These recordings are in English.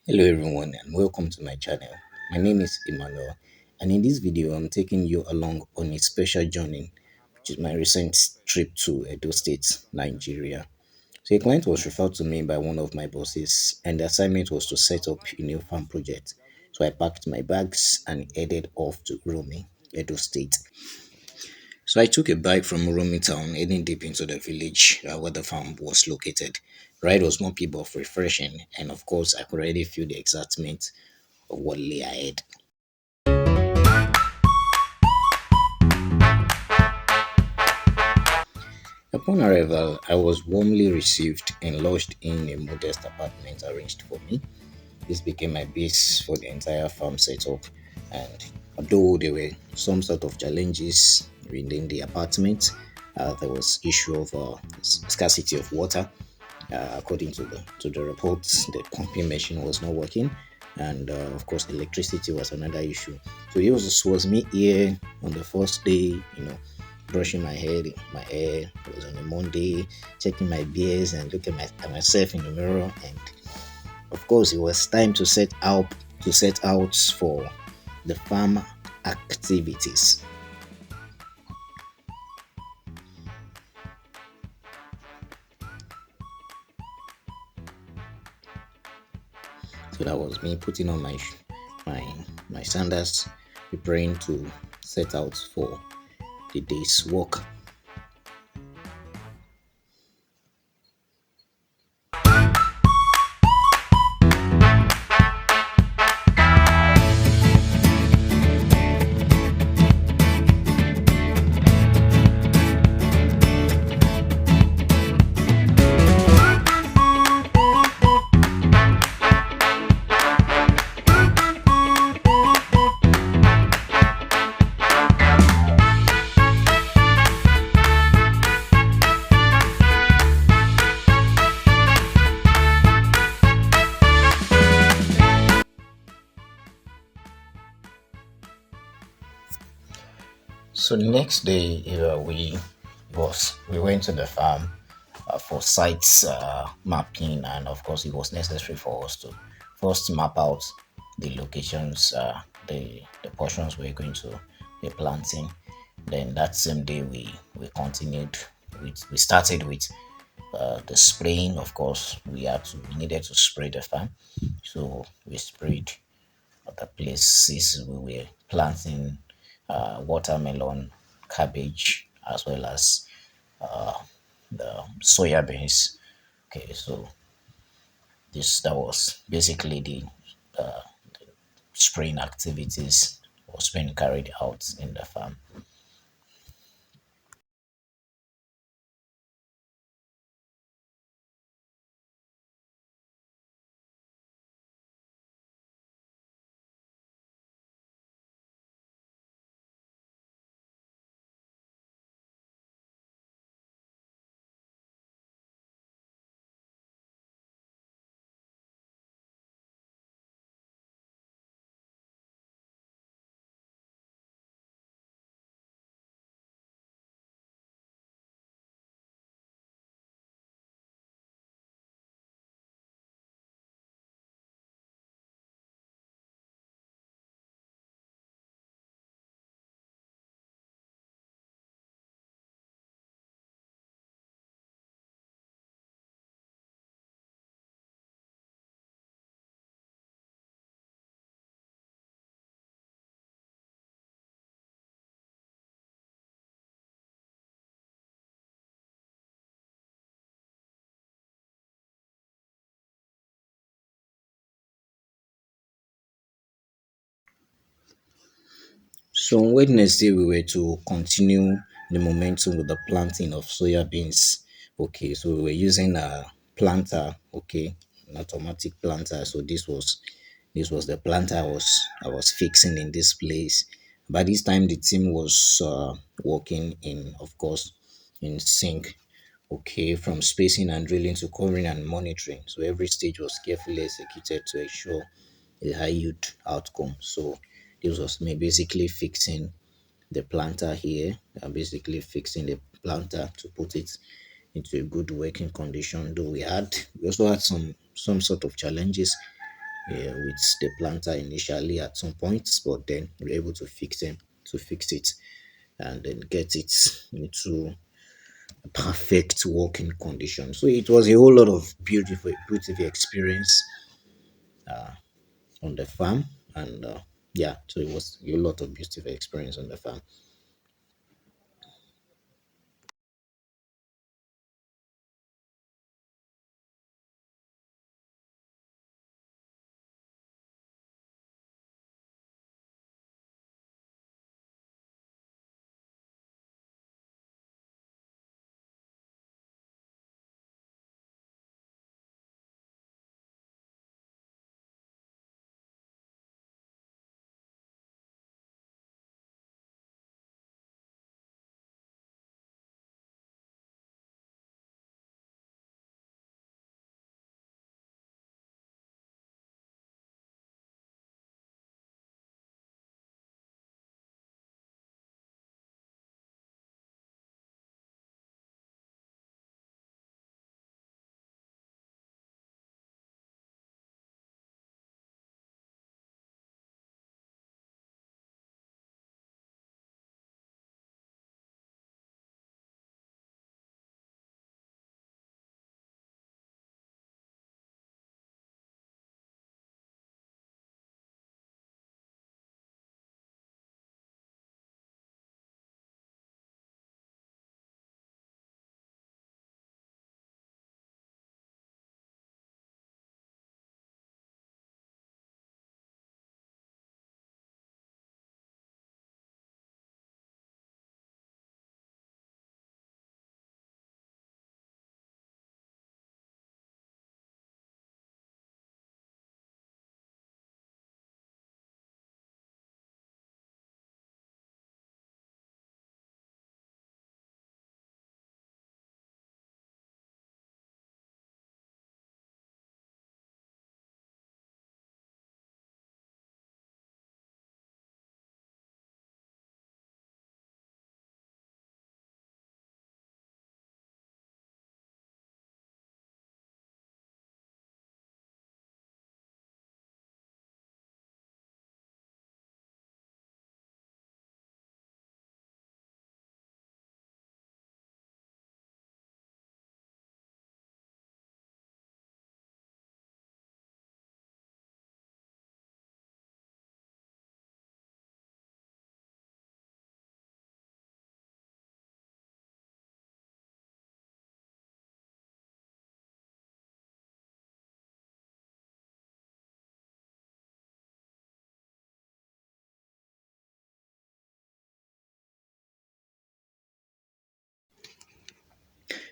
Hello everyone and welcome to my channel. My name is Emmanuel and in this video I'm taking you along on a special journey which is my recent trip to Edo State, Nigeria. So a client was referred to me by one of my bosses and the assignment was to set up a new farm project. So I packed my bags and headed off to Uromi, Edo State. So I took a bike from Uromi town heading deep into the village where the farm was located. Ride was more people of refreshing and of course I could already feel the excitement of what lay ahead. Upon arrival, I was warmly received and lodged in a modest apartment arranged for me. This became my base for the entire farm setup, and although there were some sort of challenges within the apartment, there was issue of scarcity of water. According to the reports, the pumping machine was not working, and of course, electricity was another issue. So it was me here on the first day, brushing my hair. It was on a Monday, checking my beers and looking at myself in the mirror, and of course, it was time to set out for the farm activities. So that was me putting on my my sandals, preparing to set out for the day's work. So the next day, we went to the farm for sites mapping, and of course, it was necessary for us to first map out the locations, the portions we're going to be planting. Then that same day, we continued we started with the spraying. Of course, we needed to spray the farm, so we sprayed the places we were planting watermelon, cabbage, as well as the soya beans. Okay, so this that was basically uh, spraying activities was being carried out in the farm. So on Wednesday, we were to continue the momentum with the planting of soya beans. Okay, so we were using a planter, okay, an automatic planter. So this was the planter I was fixing in this place. By this time, the team was working in, of course, in sync. Okay, from spacing and drilling to covering and monitoring. So every stage was carefully executed to ensure a high yield outcome. So this was me basically fixing the planter here. I'm basically fixing the planter to put it into a good working condition. Though we also had some sort of challenges with the planter initially at some points, but then we were able to fix it, and then get it into perfect working condition. So it was a whole lot of beautiful experience on the farm, and yeah, so it was a lot of beautiful experience on the farm.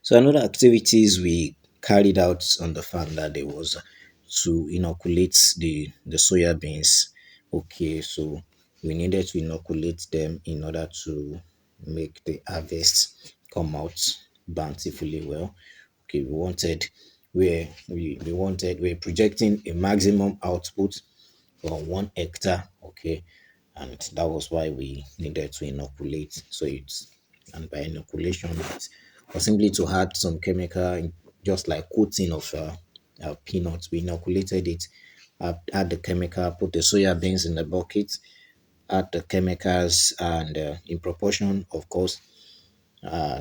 So another activities we carried out on the farm that day was to inoculate the soya beans. Okay, so we needed to inoculate them in order to make the harvest come out bountifully well. Okay, we're projecting a maximum output on 1 hectare. Okay, and that was why we needed to inoculate. So it's and by inoculation it was simply to add some chemical, just like coating of peanuts. We inoculated it, add the chemical, put the soya beans in the bucket, add the chemicals, and in proportion, of course,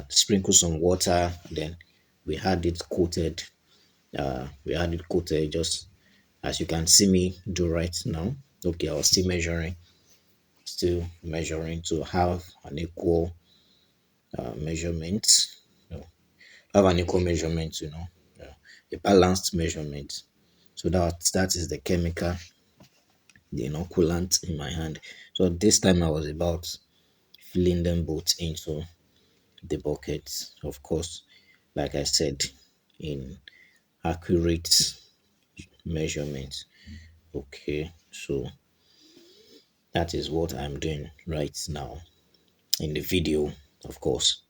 sprinkle some water. Then we had it coated. We had it coated just as you can see me do right now. Okay, I was still measuring to have an equal measurement. No, have an equal measurement, a balanced measurement. So that is the chemical, the inoculant in my hand. So this time I was about filling them both into the bucket. Of course, like I said, in accurate measurement. Okay, so that is what I'm doing right now in the video, of course.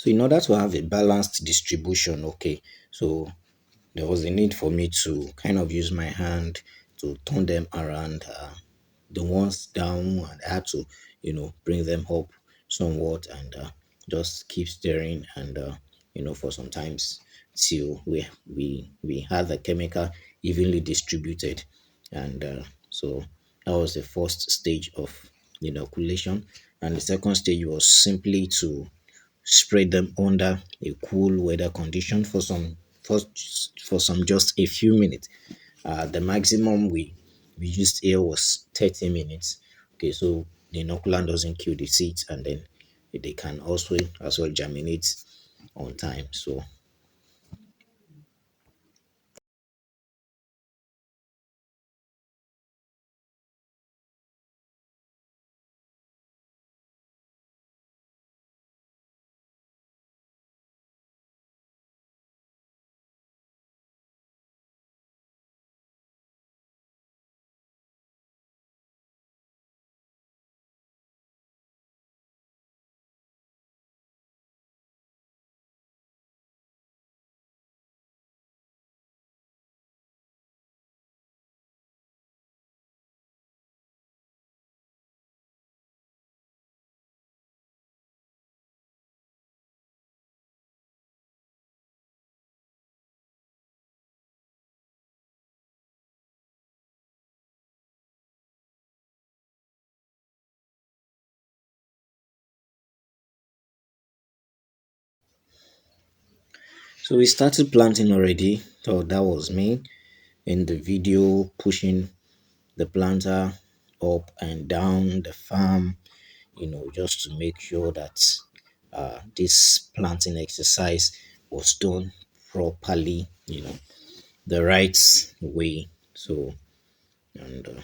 So in order to have a balanced distribution, okay, so there was a need for me to kind of use my hand to turn them around. The ones down, and I had to, bring them up somewhat and just keep stirring and for sometimes till we had the chemical evenly distributed, and so that was the first stage of inoculation, and the second stage was simply to spread them under a cool weather condition for, for some just a few minutes. The maximum we used here was 30 minutes. Okay, so the inoculant doesn't kill the seeds, and then they can also as well germinate on time. So we started planting already. So that was me in the video pushing the planter up and down the farm, just to make sure that this planting exercise was done properly, the right way. So, and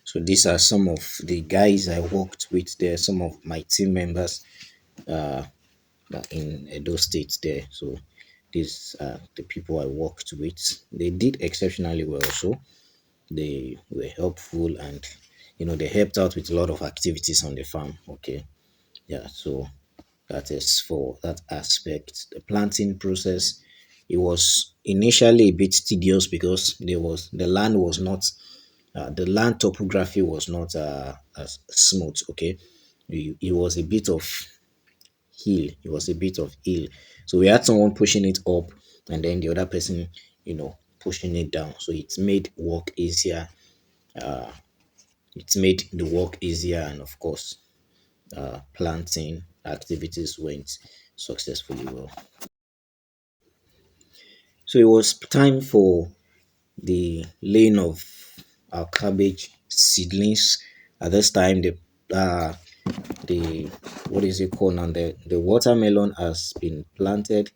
so these are some of the guys I worked with there, some of my team members in Edo State there. So these are the people I worked with. They did exceptionally well. So they were helpful, and they helped out with a lot of activities on the farm. Okay, yeah. So that is for that aspect. The planting process, it was initially a bit tedious because the land was not the land topography was not as smooth. Okay, it was a bit of hill. It was a bit of hill. So we had someone pushing it up, and then the other person, pushing it down. So it made work easier. It made the work easier, and of course, planting activities went successfully well. So it was time for the laying of our cabbage seedlings. At this time, the what is it called now? The watermelon has been planted.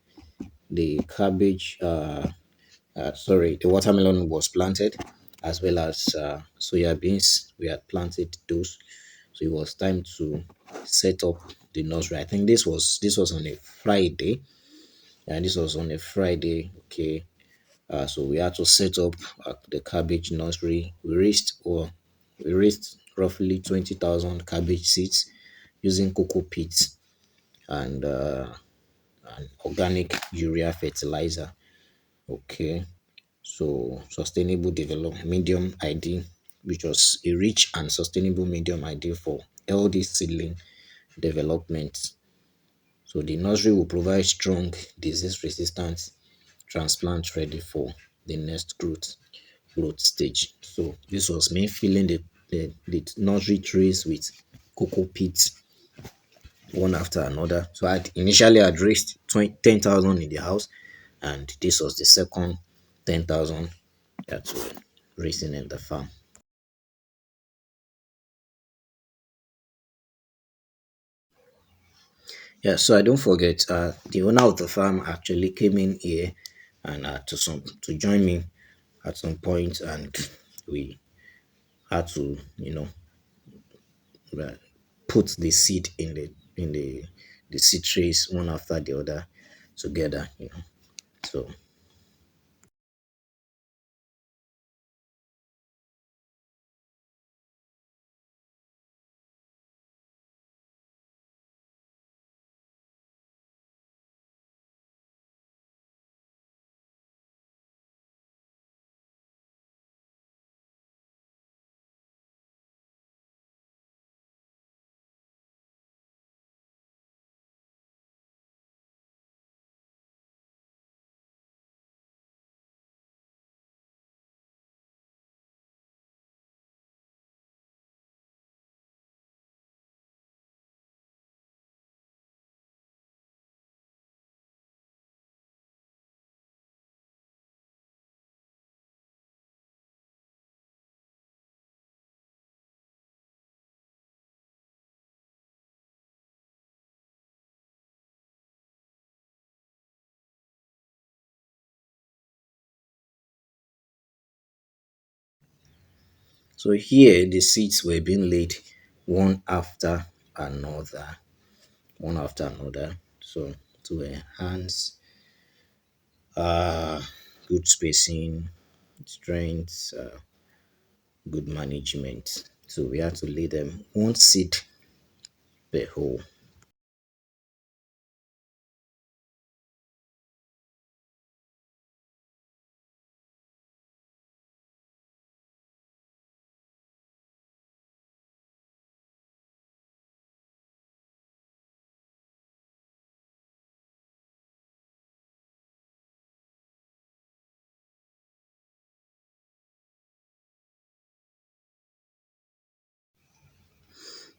The cabbage, sorry, the watermelon was planted, as well as soya beans. We had planted those, so it was time to set up the nursery. I think this was on a Friday, and this was on a Friday. Okay, so we had to set up the cabbage nursery. We raised roughly 20,000 cabbage seeds using coco peat and organic urea fertilizer. Okay, so sustainable development medium ID, which was a rich and sustainable medium ID for healthy seedling development. So the nursery will provide strong disease resistant transplant ready for the next growth stage. So this was me filling the nursery trays with cocoa peats one after another. So I'd raised 10,000 in the house, and this was the second 10,000 that were raising in the farm. Yeah, so I don't forget, the owner of the farm actually came in here and to join me at some point, and we had to, uh, put the seed in the seed trays one after the other together. So so here the seeds were being laid one after another, one after another. So to enhance uh good spacing, strength, good management. So we had to lay them one seed per hole.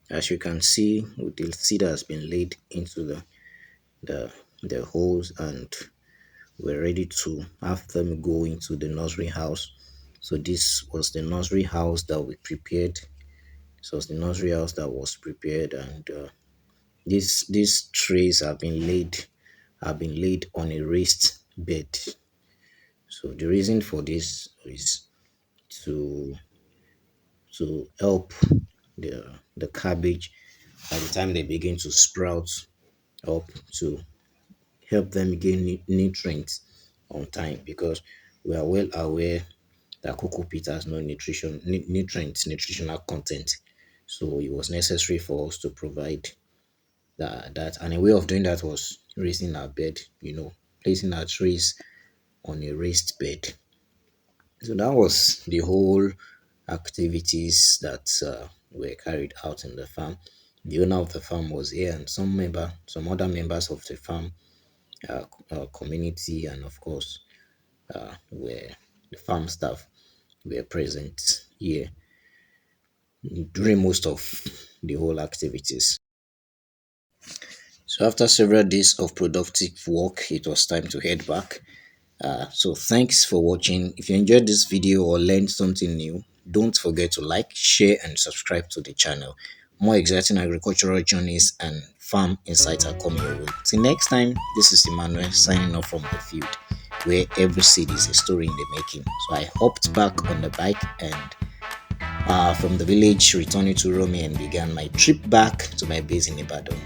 As you can see, the seed has been laid into the the holes, and we're ready to have them go into the nursery house. So this was the nursery house that we prepared. This was the nursery house that was prepared, and these trays have been laid on a raised bed. So the reason for this is to help the cabbage by the time they begin to sprout up, to help them gain nutrients on time, because we are well aware that cocoa peat has no nutritional content. So it was necessary for us to provide that, and a way of doing that was raising our bed, placing our trees on a raised bed. So that was the whole activities that were carried out in the farm. The owner of the farm was here, and some other members of the farm community, and of course, were the farm staff were present here during most of the whole activities. So after several days of productive work, it was time to head back. So thanks for watching. If you enjoyed this video or learned something new, don't forget to like, share and subscribe to the channel. More exciting agricultural journeys and farm insights are coming your way. Till next time, this is Emmanuel signing off from the field, where every seed is a story in the making. So I hopped back on the bike and from the village returning to Uromi and began my trip back to my base in Ibadan.